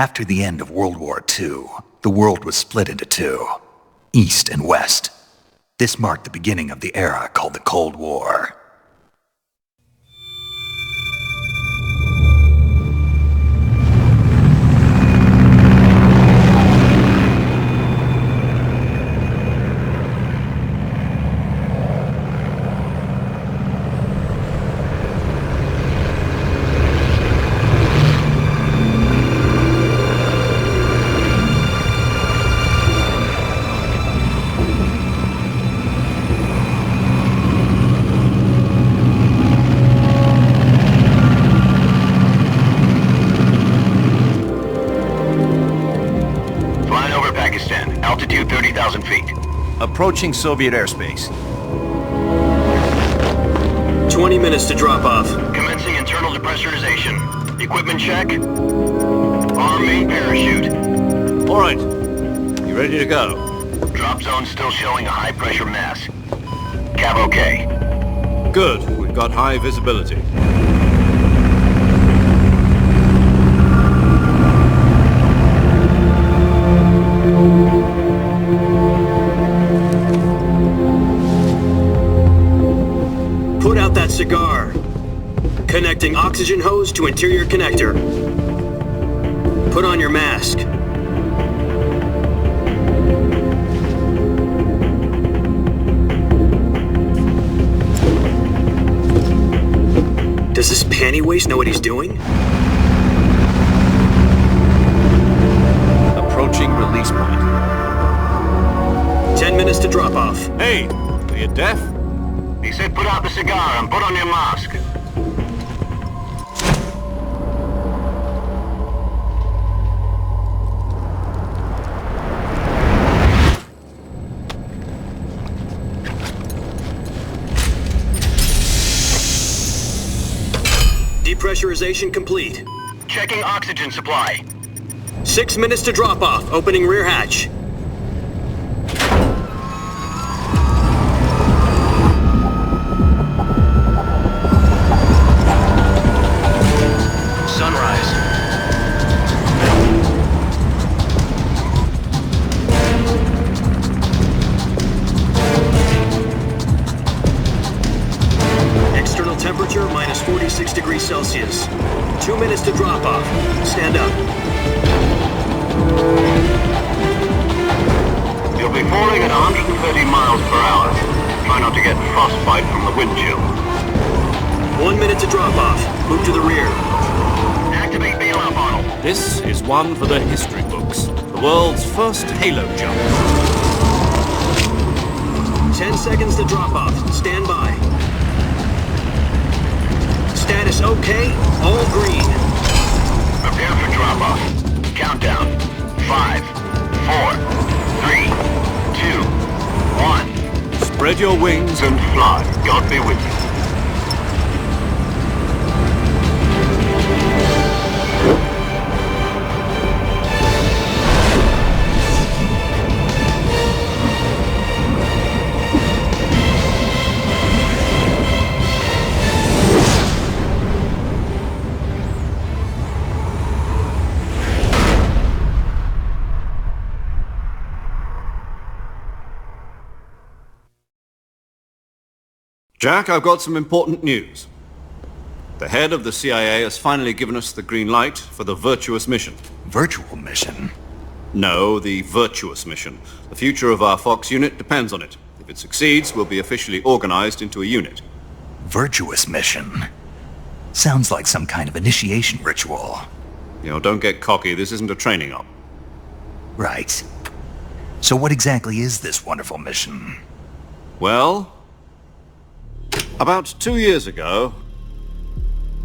After the end of World War II, the world was split into two, East and West. This marked the beginning of the era called the Cold War. Approaching Soviet airspace. 20 minutes to drop off. Commencing internal depressurization. Equipment check. Arm main parachute. All right. You ready to go? Drop zone still showing a high pressure mass. Cav okay. Good. We've got high visibility. Put out that cigar. Connecting oxygen hose to interior connector. Put on your mask. Does this panty waste know what he's doing? Approaching release point. 10 minutes to drop off. Hey, are you deaf? He said put out the cigar and put on your mask. Depressurization complete. Checking oxygen supply. 6 minutes to drop off. Opening rear hatch. Temperature minus 46 degrees Celsius. 2 minutes to drop off. Stand up. You'll be falling at 130 miles per hour. Try not to get frostbite from the wind chill. 1 minute to drop off. Move to the rear. Activate bailout model. This is one for the history books. The world's first halo jump. 10 seconds to drop off. Stand by. Status okay, all green. Prepare for drop-off. Countdown. 5, 4, 3, 2, 1. Spread your wings And fly. God be with you. Jack, I've got some important news. The head of the CIA has finally given us the green light for the Virtuous Mission. Virtual Mission? No, the Virtuous Mission. The future of our Fox unit depends on it. If it succeeds, we'll be officially organized into a unit. Virtuous Mission? Sounds like some kind of initiation ritual. You know, don't get cocky. This isn't a training op. Right. So what exactly is this wonderful mission? Well, about 2 years ago,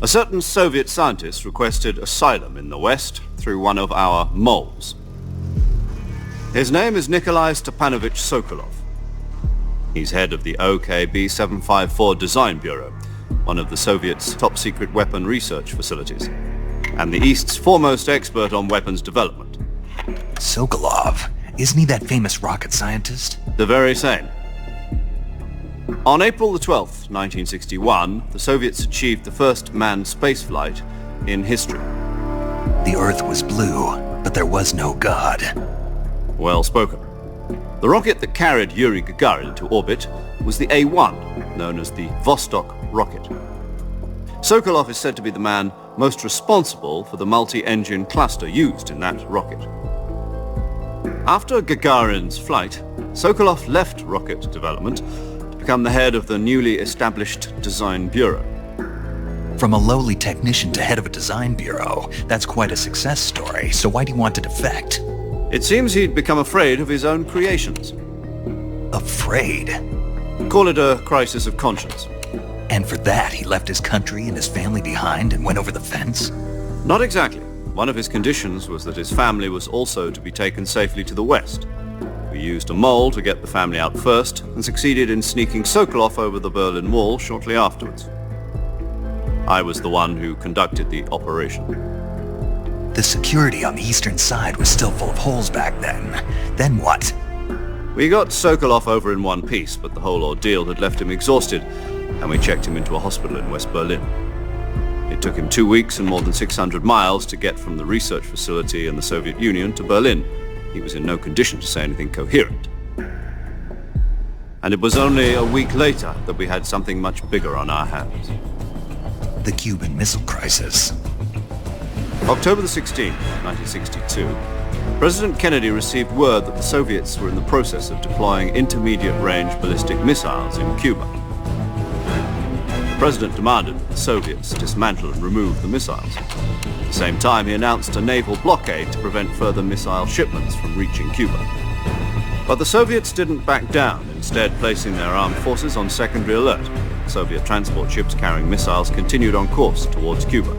a certain Soviet scientist requested asylum in the West through one of our moles. His name is Nikolai Stepanovich Sokolov. He's head of the OKB 754 Design Bureau, one of the Soviets' top-secret weapon research facilities, and the East's foremost expert on weapons development. Sokolov? Isn't he that famous rocket scientist? The very same. On April the 12th, 1961, the Soviets achieved the first manned spaceflight in history. The Earth was blue, but there was no God. Well spoken. The rocket that carried Yuri Gagarin to orbit was the A1, known as the Vostok rocket. Sokolov is said to be the man most responsible for the multi-engine cluster used in that rocket. After Gagarin's flight, Sokolov left rocket development to become the head of the newly established Design Bureau. From a lowly technician to head of a design bureau, that's quite a success story, so why'd he want to defect? It seems he'd become afraid of his own creations. Afraid? Call it a crisis of conscience. And for that, he left his country and his family behind and went over the fence? Not exactly. One of his conditions was that his family was also to be taken safely to the west. We used a mole to get the family out first and succeeded in sneaking Sokolov over the Berlin Wall shortly afterwards. I was the one who conducted the operation. The security on the eastern side was still full of holes back then. Then what? We got Sokolov over in one piece, but the whole ordeal had left him exhausted, and we checked him into a hospital in West Berlin. It took him 2 weeks and more than 600 miles to get from the research facility in the Soviet Union to Berlin. He was in no condition to say anything coherent. And it was only a week later that we had something much bigger on our hands. The Cuban Missile Crisis. October the 16th, 1962, President Kennedy received word that the Soviets were in the process of deploying intermediate-range ballistic missiles in Cuba. The President demanded that the Soviets dismantle and remove the missiles. At the same time, he announced a naval blockade to prevent further missile shipments from reaching Cuba. But the Soviets didn't back down, instead placing their armed forces on secondary alert. Soviet transport ships carrying missiles continued on course towards Cuba.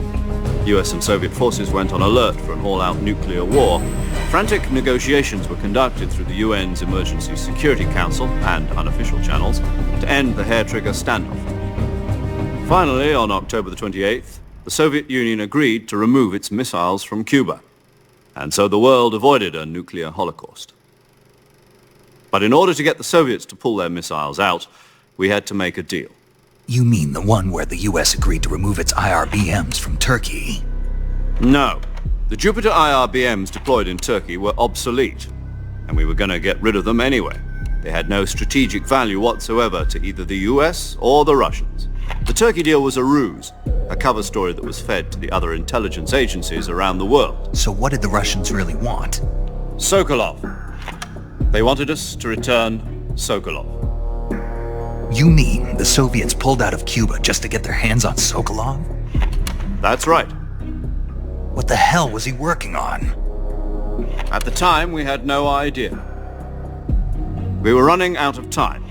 US and Soviet forces went on alert for an all-out nuclear war. Frantic negotiations were conducted through the UN's Emergency Security Council and unofficial channels to end the hair-trigger standoff. Finally, on October the 28th, the Soviet Union agreed to remove its missiles from Cuba. And so the world avoided a nuclear holocaust. But in order to get the Soviets to pull their missiles out, we had to make a deal. You mean the one where the US agreed to remove its IRBMs from Turkey? No. The Jupiter IRBMs deployed in Turkey were obsolete, and we were going to get rid of them anyway. They had no strategic value whatsoever to either the US or the Russians. The Turkey deal was a ruse, a cover story that was fed to the other intelligence agencies around the world. So what did the Russians really want? Sokolov. They wanted us to return Sokolov. You mean the Soviets pulled out of Cuba just to get their hands on Sokolov? That's right. What the hell was he working on? At the time, we had no idea. We were running out of time.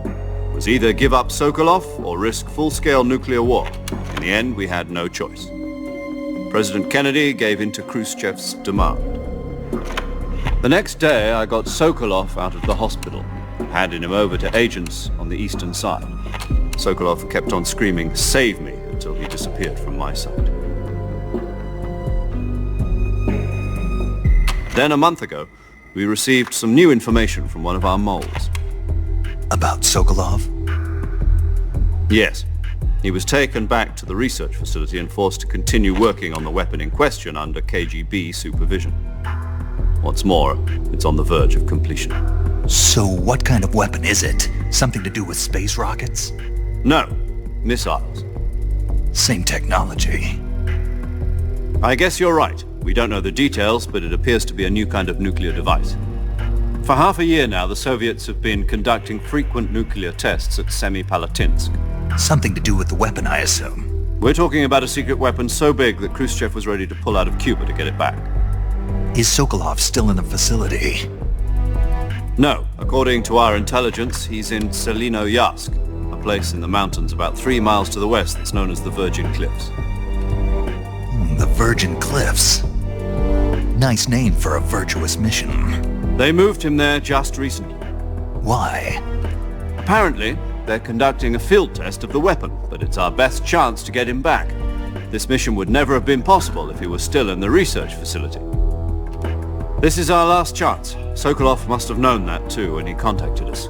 It was either give up Sokolov or risk full-scale nuclear war. In the end, we had no choice. President Kennedy gave in to Khrushchev's demand. The next day, I got Sokolov out of the hospital, handing him over to agents on the eastern side. Sokolov kept on screaming, "Save me," until he disappeared from my sight. Then a month ago, we received some new information from one of our moles. About Sokolov? Yes. He was taken back to the research facility and forced to continue working on the weapon in question under KGB supervision. What's more, it's on the verge of completion. So what kind of weapon is it? Something to do with space rockets? No, missiles. Same technology. I guess you're right. We don't know the details, but it appears to be a new kind of nuclear device. For half a year now, the Soviets have been conducting frequent nuclear tests at Semipalatinsk. Something to do with the weapon, I assume. We're talking about a secret weapon so big that Khrushchev was ready to pull out of Cuba to get it back. Is Sokolov still in the facility? No. According to our intelligence, he's in Selinoyarsk, a place in the mountains about 3 miles to the west that's known as the Virgin Cliffs. The Virgin Cliffs. Nice name for a virtuous mission. They moved him there just recently. Why? Apparently, they're conducting a field test of the weapon, but it's our best chance to get him back. This mission would never have been possible if he was still in the research facility. This is our last chance. Sokolov must have known that too when he contacted us.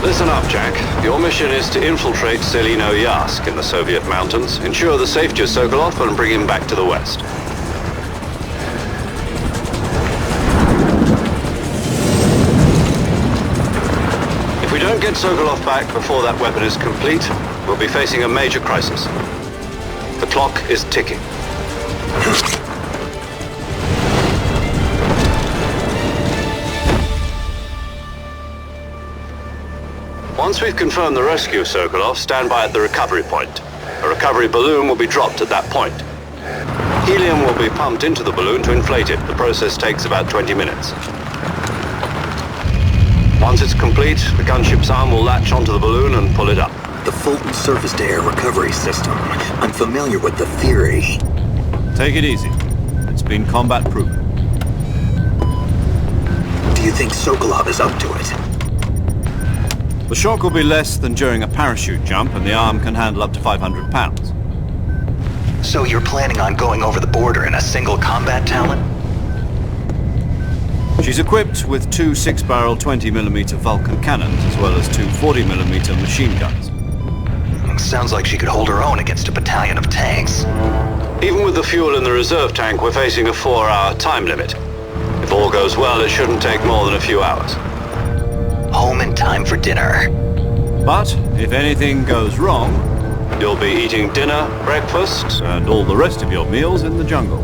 Listen up, Jack. Your mission is to infiltrate Selino Yask in the Soviet mountains, ensure the safety of Sokolov, and bring him back to the west. If we don't get Sokolov back before that weapon is complete, we'll be facing a major crisis. The clock is ticking. Once we've confirmed the rescue of Sokolov, stand by at the recovery point. A recovery balloon will be dropped at that point. Helium will be pumped into the balloon to inflate it. The process takes about 20 minutes. Once it's complete, the gunship's arm will latch onto the balloon and pull it up. The Fulton surface-to-air recovery system. I'm familiar with the theory. Take it easy. It's been combat-proven. Do you think Sokolov is up to it? The shock will be less than during a parachute jump, and the arm can handle up to 500 pounds. So you're planning on going over the border in a single combat talent? She's equipped with two 6-barrel 20mm Vulcan cannons, as well as two 40mm machine guns. Sounds like she could hold her own against a battalion of tanks. Even with the fuel in the reserve tank, we're facing a 4-hour time limit. If all goes well, it shouldn't take more than a few hours. Home in time for dinner. But if anything goes wrong, you'll be eating dinner, breakfast, and all the rest of your meals in the jungle.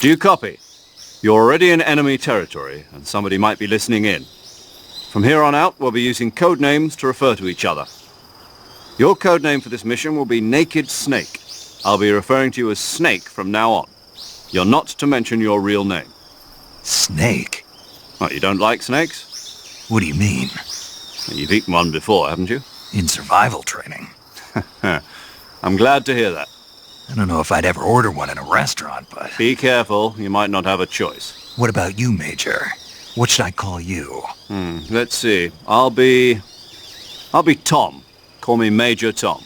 Do you copy? You're already in enemy territory, and somebody might be listening in. From here on out, we'll be using code names to refer to each other. Your code name for this mission will be Naked Snake. I'll be referring to you as Snake from now on. You're not to mention your real name. Snake? What, you don't like snakes? What do you mean? You've eaten one before, haven't you? In survival training. I'm glad to hear that. I don't know if I'd ever order one in a restaurant, but... Be careful, you might not have a choice. What about you, Major? What should I call you? Let's see. I'll be Tom. Call me Major Tom.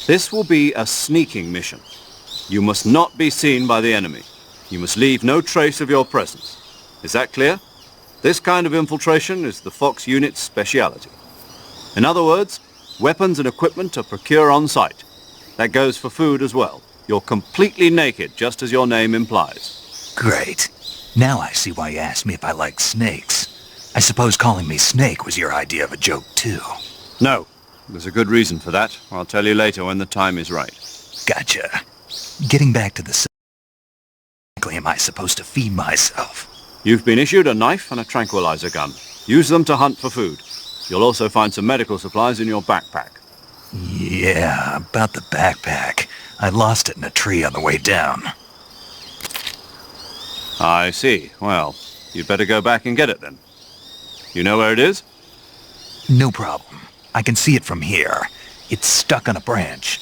This will be a sneaking mission. You must not be seen by the enemy. You must leave no trace of your presence. Is that clear? This kind of infiltration is the Fox unit's speciality. In other words, weapons and equipment are procured on site. That goes for food as well. You're completely naked, just as your name implies. Great. Now I see why you asked me if I like snakes. I suppose calling me Snake was your idea of a joke, too. No. There's a good reason for that. I'll tell you later when the time is right. Gotcha. Getting back to the... How am I supposed to feed myself? You've been issued a knife and a tranquilizer gun. Use them to hunt for food. You'll also find some medical supplies in your backpack. Yeah, about the backpack. I lost it in a tree on the way down. I see. Well, you'd better go back and get it then. You know where it is? No problem. I can see it from here. It's stuck on a branch.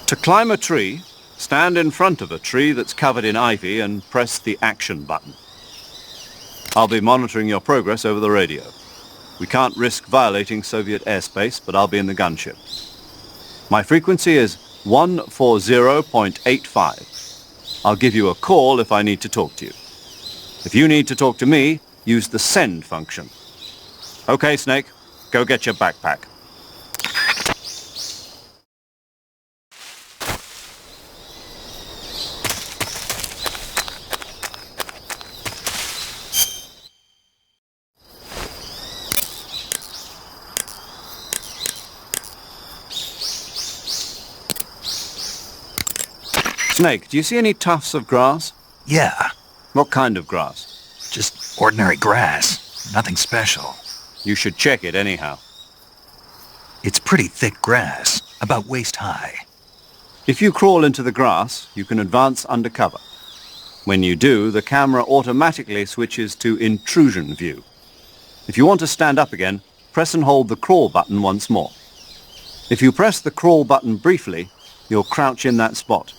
To climb a tree, Stand in front of a tree that's covered in ivy and press the action button. I'll be monitoring your progress over the radio. We can't risk violating Soviet airspace, but I'll be in the gunship. My frequency is 140.85. I'll give you a call if I need to talk to you. If you need to talk to me, use the send function. Okay, Snake, go get your backpack. Snake, do you see any tufts of grass? Yeah, What kind of grass? just ordinary grass. Nothing special. You should check it anyhow. It's pretty thick grass, about waist high. If you crawl into the grass, you can advance under cover. When you do, the camera automatically switches to intrusion view. If you want to stand up again, press and hold the crawl button once more. If you press the crawl button briefly, you'll crouch in that spot.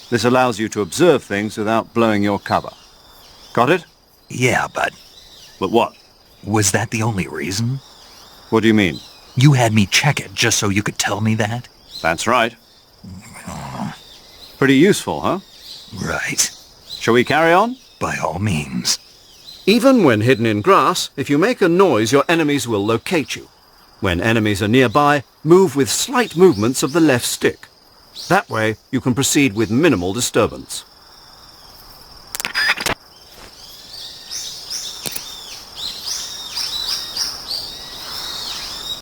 This allows you to observe things without blowing your cover. Got it? Yeah, but But what? was that the only reason? What do you mean? You had me check it just so you could tell me that? That's right. Pretty useful, huh? Right. Shall we carry on? By all means. Even when hidden in grass, if you make a noise, your enemies will locate you. When enemies are nearby, move with slight movements of the left stick. That way, you can proceed with minimal disturbance.